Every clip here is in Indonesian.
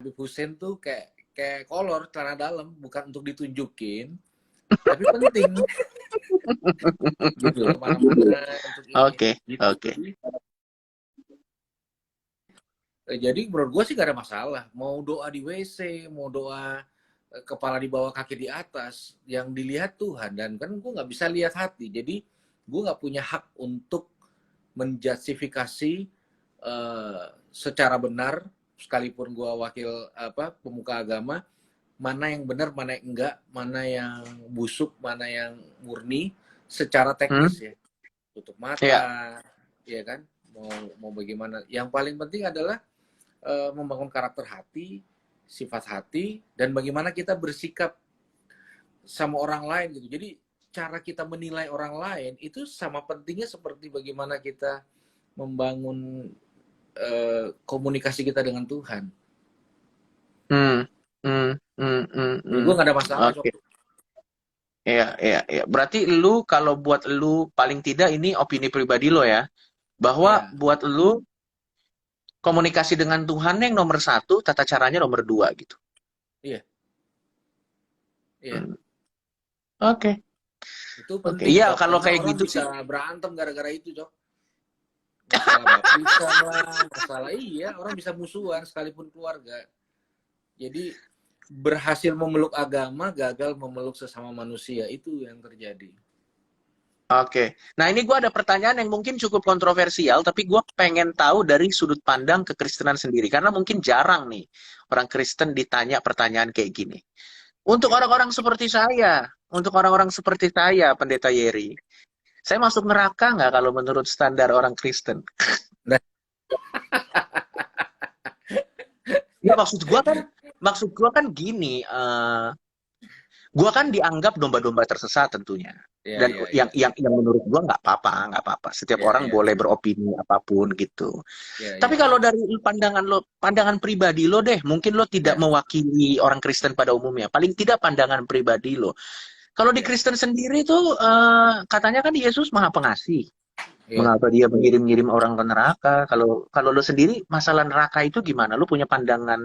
Habib Hussein tuh kayak kayak kolor celana dalam, bukan untuk ditunjukin, tapi penting gitu loh, mana-mana untuk ini Oke, gitu. oke. Jadi menurut gue sih gak ada masalah. Mau doa di WC, mau doa kepala di bawah kaki di atas, yang dilihat Tuhan. Dan kan gue nggak bisa lihat hati. Jadi gue nggak punya hak untuk menjustifikasi secara benar, sekalipun gue wakil pemuka agama, mana yang benar, mana yang enggak, mana yang busuk, mana yang murni, secara Hmm? teknis ya. Tutup Ya, mata, ya kan? Mau bagaimana? Yang paling penting adalah membangun karakter hati, sifat hati, dan bagaimana kita bersikap sama orang lain gitu. Jadi cara kita menilai orang lain itu sama pentingnya seperti bagaimana kita membangun komunikasi kita dengan Tuhan. hmm, hmm, hmm, hmm, Jadi hmm. gue gak ada masalah, Cok. Oke. Ya, ya, ya. Berarti lu kalau buat lu paling tidak ini opini pribadi lo ya, bahwa Ya, buat lu komunikasi dengan Tuhan yang nomor satu, tata caranya nomor dua gitu. iya, iya. Hmm. Oke, Itu oke. penting, Iya, Cok. kalau Karena kayak orang gitu bisa sih, berantem gara-gara itu, Cok. Masalah baptisan lah, masalah iya, orang bisa musuhan sekalipun keluarga. Jadi berhasil memeluk agama, gagal memeluk sesama manusia, itu yang terjadi. oke. Nah, ini gue ada pertanyaan yang mungkin cukup kontroversial, tapi gue pengen tahu dari sudut pandang kekristenan sendiri. Karena mungkin jarang nih orang Kristen ditanya pertanyaan kayak gini. Untuk Oke. orang-orang seperti saya, untuk orang-orang seperti saya, Pendeta Yeri, saya masuk neraka nggak kalau menurut standar orang Kristen? Nah, Ya maksud gua kan gini, gua kan dianggap domba-domba tersesat tentunya. ya, Dan ya, yang ya, yang yang menurut gua nggak apa-apa. Setiap ya, orang ya, boleh beropini apapun gitu. ya, Tapi ya, kalau dari pandangan pribadi lo deh, mungkin lo tidak ya, mewakili orang Kristen pada umumnya. Paling tidak pandangan pribadi lo. Kalau di ya, Kristen sendiri tuh katanya kan Yesus Maha Pengasih. ya. Mengapa dia mengirim-ngirim orang ke neraka? Kalau kalau lo sendiri masalah neraka itu gimana? Lo punya pandangan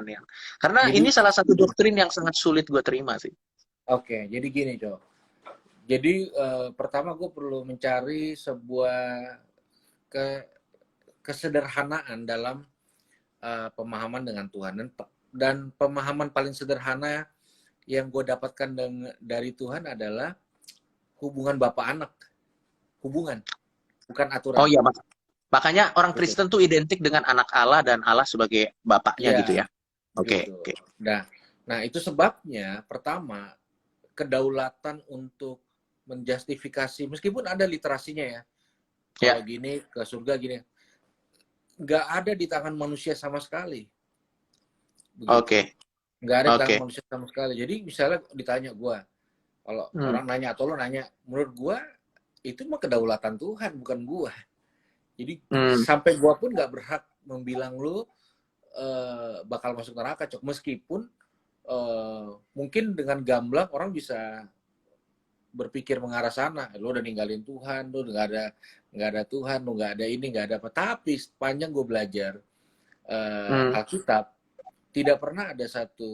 yang karena Jadi, ini salah satu doktrin yang sangat sulit gue terima sih. oke, jadi gini, Cok. Jadi pertama gue perlu mencari sebuah ke kesederhanaan dalam pemahaman dengan Tuhan, dan pemahaman paling sederhana yang gue dapatkan dari Tuhan adalah hubungan bapak anak, hubungan, bukan Oh aturan. iya, makanya orang Gitu. Kristen tuh identik dengan anak Allah dan Allah sebagai bapaknya gitu Ya, ya. Oke, gitu. oke. Nah, nah itu sebabnya pertama kedaulatan untuk menjustifikasi, meskipun ada literasinya ya, kalau Ya, gini ke surga gini, nggak ada di tangan manusia sama sekali, begitu. oke, Nggak ada di tangan oke. manusia sama sekali. Jadi misalnya ditanya gue, kalau Hmm, orang nanya atau lo nanya, menurut gue itu mah kedaulatan Tuhan, bukan gue. Jadi hmm, sampai gue pun nggak berhak membilang lo bakal masuk neraka, Cok. Meskipun mungkin dengan gamblang orang bisa berpikir mengarah sana, lo udah ninggalin Tuhan, lo nggak ada Tuhan, lo nggak ada ini, nggak ada apa. Tapi sepanjang gue belajar hmm. Alkitab, tidak pernah ada satu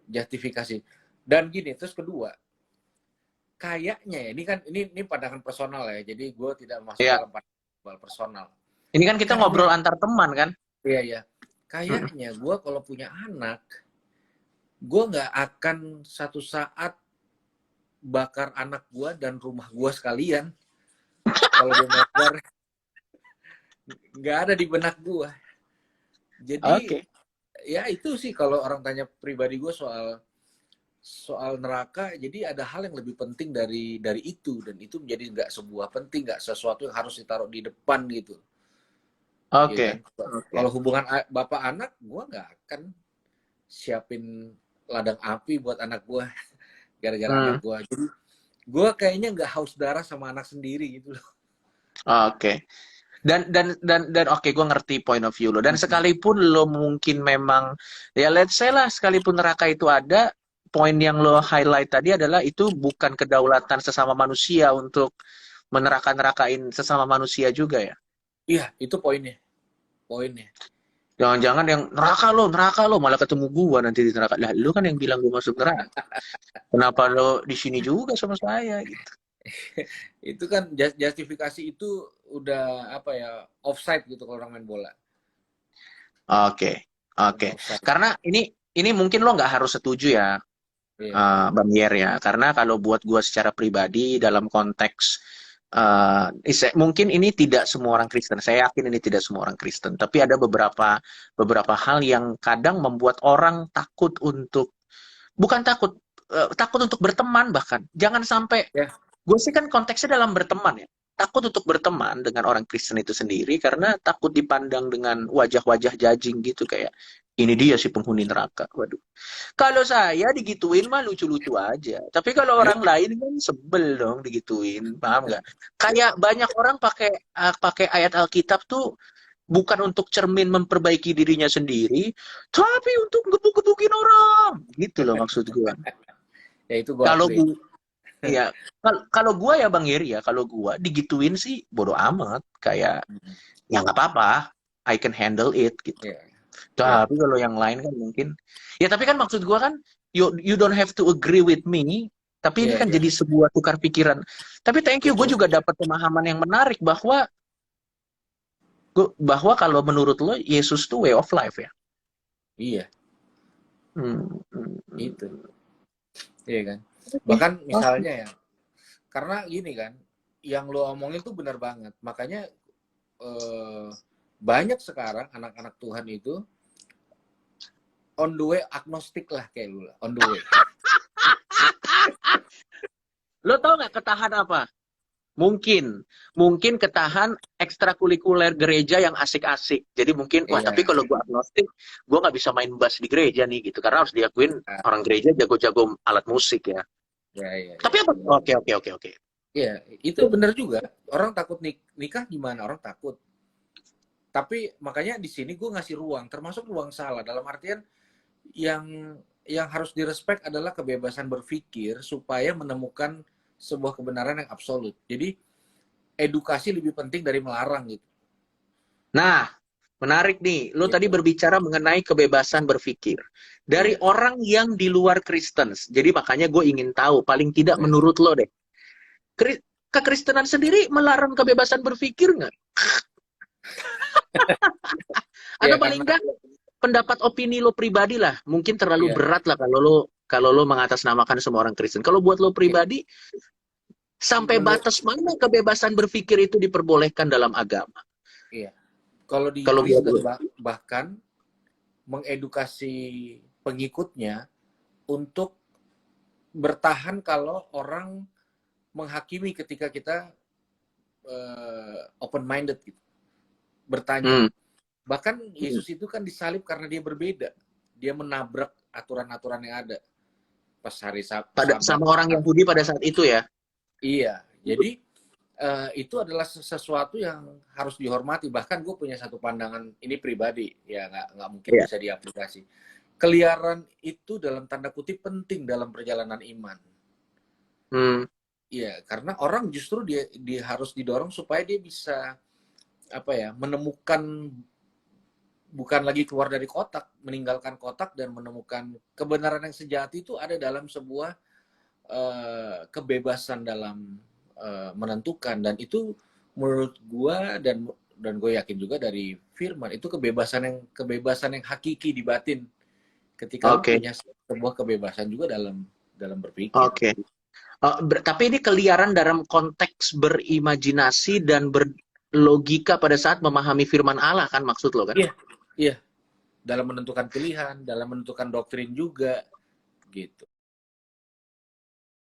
justifikasi. Dan gini, terus kedua, kayaknya ya, ini pandangan personal ya, jadi gue tidak masuk Ya, dalam pandangan personal. ini kan kita Kayak, ngobrol antar teman kan. iya ya, Hmm. kayaknya gue kalau punya anak, gue nggak akan satu saat bakar anak gue dan rumah gue sekalian. Kalau dia bakar, nggak ada di benak gue. Jadi Oke. ya itu sih kalau orang tanya pribadi gue soal soal neraka, jadi ada hal yang lebih penting dari itu, dan itu menjadi nggak sebuah penting, nggak sesuatu yang harus ditaruh di depan gitu, ya kan? Oke. Oke. Kalau hubungan bapak anak, gue nggak akan siapin ladang api buat anak gue gara-gara anak Hmm. gue. Jadi gue kayaknya nggak haus darah sama anak sendiri gitu loh. Oke. Dan oke, gue ngerti point of view lo. Dan sekalipun lo mungkin memang ya let's say lah, sekalipun neraka itu ada, poin yang lo highlight tadi adalah itu bukan kedaulatan sesama manusia untuk meneraka-nerakain sesama manusia juga ya. Iya, itu poinnya, poinnya. Jangan-jangan yang neraka lo, malah ketemu gua nanti di neraka. Lah, lu kan yang bilang gua masuk neraka. Kenapa lo di sini juga sama saya gitu? Itu kan justifikasi itu udah apa ya, offside gitu kalau orang main bola. Oke, Udah oke. offside. Karena ini mungkin lo nggak harus setuju ya, Iya, Bang Yer ya. Karena kalau buat gua secara pribadi dalam konteks mungkin ini tidak semua orang Kristen. Saya yakin ini tidak semua orang Kristen. Tapi ada beberapa hal yang kadang membuat orang takut untuk bukan takut takut untuk berteman bahkan. Jangan sampai ya, gue sih kan konteksnya dalam berteman ya. Takut untuk berteman dengan orang Kristen itu sendiri karena takut dipandang dengan wajah-wajah judging gitu kayak ini dia si penghuni neraka. Waduh. Kalau saya digituin mah lucu-lucu aja. Tapi kalau orang lain kan sebel dong digituin, paham nggak? Kayak banyak orang pakai ayat Alkitab tuh bukan untuk cermin memperbaiki dirinya sendiri, tapi untuk gebuk-gebukin orang. Gitu loh maksud gue. ya itu gua Kalau akui. gue ya, kalau gue ya Bang Yeri ya, kalau gue digituin sih bodo amat, kayak ya nggak apa-apa, I can handle it gitu. Ya, ya, Tapi kalau yang lain kan mungkin, ya tapi kan maksud gue kan, you don't have to agree with me, tapi ini ya, kan ya, jadi sebuah tukar pikiran. Tapi thank you, gue betul. juga dapat pemahaman yang menarik bahwa kalau menurut lo Yesus tuh way of life ya. Iya, Hmm, hmm, itu. hmm. Iya kan. Oke, Bahkan oke. misalnya ya, karena gini kan, yang lo omongin tuh benar banget. Makanya eh, banyak sekarang anak-anak Tuhan itu on the way agnostik lah kayak lu lah, on the way. Lo tau nggak ketahan apa? Mungkin ketahan ekstrakurikuler gereja yang asik-asik. Jadi mungkin, wah tapi Iya. kalau gue agnostik, gue nggak bisa main bass di gereja nih gitu. Karena harus diakuin Ah, orang gereja jago-jago alat musik ya. ya, ya, Tapi ya. apa? Oke, oke, oke, oke. Iya, itu benar juga. Orang takut nikah gimana? Orang takut. Tapi makanya di sini gue ngasih ruang, termasuk ruang salah. Dalam artian yang harus direspek adalah kebebasan berpikir supaya menemukan sebuah kebenaran yang absolut. Jadi edukasi lebih penting dari melarang gitu. Nah, menarik nih. Lo tadi Gitu. berbicara mengenai kebebasan berpikir. Dari Iya. orang yang di luar Kristen. Jadi makanya gue ingin tahu, paling tidak Iya. menurut lo deh. Kekristenan sendiri melarang kebebasan berpikir nggak? Ya Atau paling karena nggak pendapat opini lo pribadi lah. Mungkin terlalu ya, berat lah kalau lo mengatasnamakan semua orang Kristen. Kalau buat lo ya, pribadi, sampai menurut batas mana kebebasan berpikir itu diperbolehkan dalam agama? iya. Kalau di Kalau buat Kristen lo. bahkan mengedukasi pengikutnya untuk bertahan kalau orang menghakimi ketika kita open minded gitu, bertanya. Hmm. Bahkan Yesus itu kan disalib karena dia berbeda. Dia menabrak aturan-aturan yang ada pas hari Sabat. Sama orang Yahudi pada saat itu ya. Iya, jadi itu adalah sesuatu yang harus dihormati. Bahkan gue punya satu pandangan ini pribadi, ya nggak mungkin Ya. bisa diaplikasi. Keliaran itu dalam tanda kutip penting dalam perjalanan iman. Hmm. Iya, karena orang justru dia harus didorong supaya dia bisa apa ya, menemukan, bukan lagi keluar dari kotak, meninggalkan kotak dan menemukan kebenaran yang sejati itu ada dalam sebuah kebebasan dalam menentukan. Dan itu menurut gua dan gue yakin juga dari firman itu kebebasan yang hakiki di batin ketika lu Oke, punya sebuah kebebasan juga dalam berpikir. oke. Tapi ini keliaran dalam konteks berimajinasi dan berlogika pada saat memahami firman Allah kan maksud lo kan? Iya, iya, dalam menentukan pilihan, dalam menentukan doktrin juga gitu.